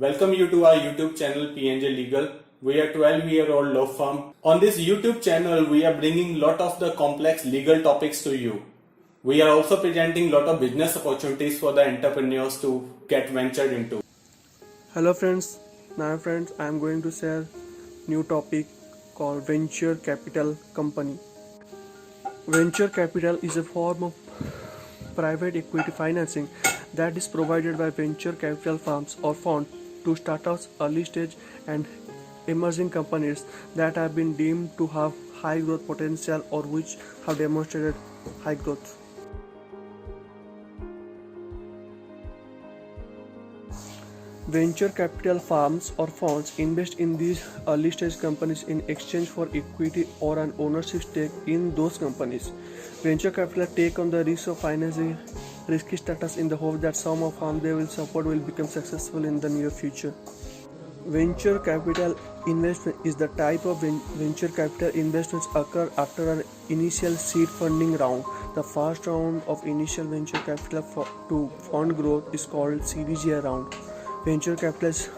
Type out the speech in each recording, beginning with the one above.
Welcome you to our YouTube channel PNJ Legal. We are 12-year-old law firm. On this YouTube channel, we are bringing lot of the complex legal topics to you. We are also presenting lot of business opportunities for the entrepreneurs to get ventured into. Hello friends, I am going to share new topic called venture capital company. Venture capital is a form of private equity financing that is provided by venture capital firms or funds to startups, early stage and emerging companies that have been deemed to have high growth potential or which have demonstrated high growth. Venture capital firms or funds invest in these early stage companies in exchange for equity or an ownership stake in those companies. Venture capital take on the risk of financing risky startups in the hope that some of whom they will support will become successful in the near future. Venture capital investment is the type of venture capital investments occur after an initial seed funding round. The first round of initial venture capital to fund growth is called Series A round. Venture capitalists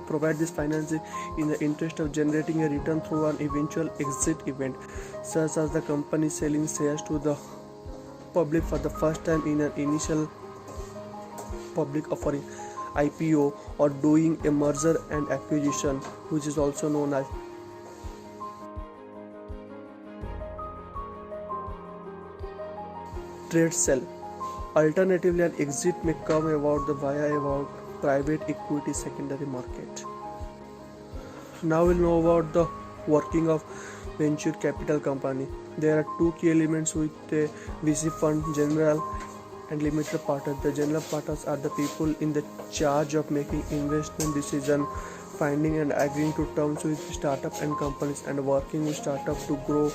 provide this financing in the interest of generating a return through an eventual exit event, such as the company selling shares to the public for the first time in an initial public offering (IPO) or doing a merger and acquisition, which is also known as trade sale. Alternatively, an exit may come about via private equity secondary market. Now we'll know about the working of venture capital company. There are two key elements with a VC fund: general and limited partners. The general partners are the people in the charge of making investment decision, finding and agreeing to terms with startup and companies, and working with startup to grow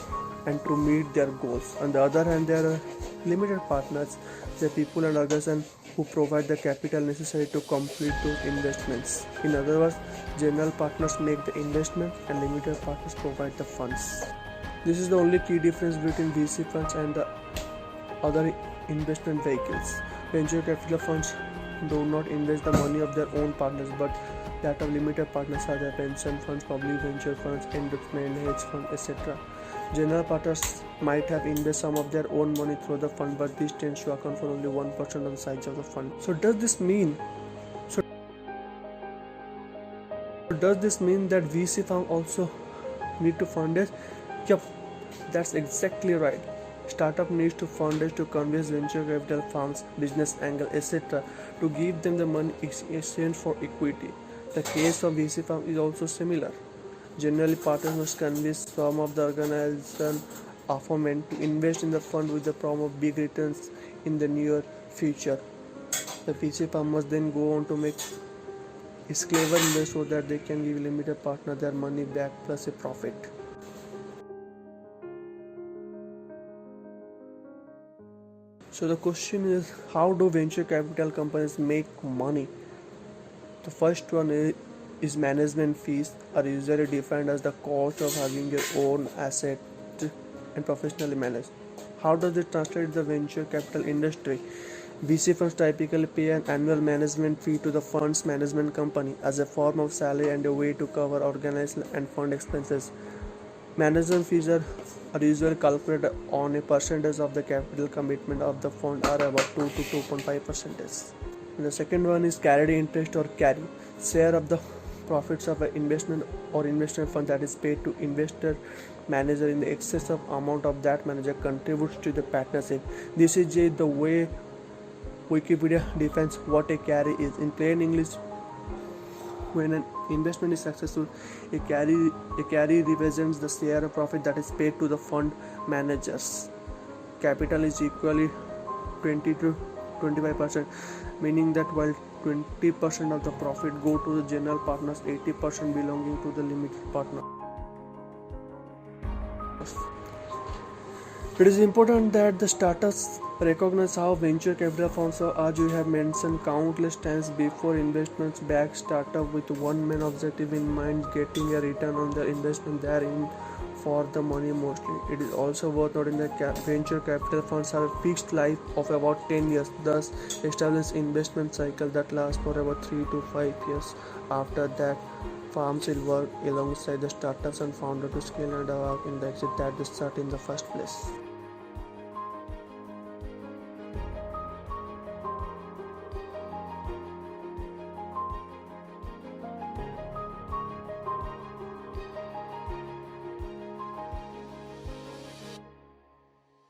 and to meet their goals. On the other hand, there are limited partners, the people and organizations who provide the capital necessary to complete those investments. In other words, general partners make the investment and limited partners provide the funds. This is the only key difference between VC funds and the other investment vehicles. Venture capital funds do not invest the money of their own partners, but that of limited partners are the pension funds, public venture funds, endowment, hedge funds, etc. General partners might have invested some of their own money through the fund, but this tends to account for only 1% of the size of the fund. So does this mean that VC firm also need to fundraise? Yep, that's exactly right. Startup needs to fundraise to convince venture capital firms, business angel, etc. to give them the money in exchange for equity. The case of VC firm is also similar. Generally, partners must convince some of the organization aforementioned to invest in the fund with the promise of big returns in the near future. The VC firm must then go on to make its clever invest so that they can give limited partner their money back plus a profit. So the question is, how do venture capital companies make money? The first one is management fees are usually defined as the cost of having your own asset and professionally managed. How does it translate to the venture capital industry? VC funds typically pay an annual management fee to the fund's management company as a form of salary and a way to cover organizational and fund expenses. Management fees are usually calculated on a percentage of the capital commitment of the fund, or about 2 to 2.5%. And the second one is carried interest or carry, share of the profits of an investment or investment fund that is paid to investor manager in the excess of amount of that manager contributes to the partnership. This is the way Wikipedia defines what a carry is. In plain English, when an investment is successful, a carry represents the share of profit that is paid to the fund managers. Capital is equally 20 to 25%, meaning that while 20% of the profit go to the general partners, 80% belonging to the limited partner. It is important that the startups recognize how venture capital firms are, as you have mentioned countless times before, investments back startup with one main objective in mind: getting a return on their investment. They are in for the money mostly. It is also worth noting that venture capital funds have a fixed life of about 10 years, thus establish investment cycle that lasts for about 3 to 5 years. After that, firms will work alongside the startups and founder to scale and in the exit that they start in the first place.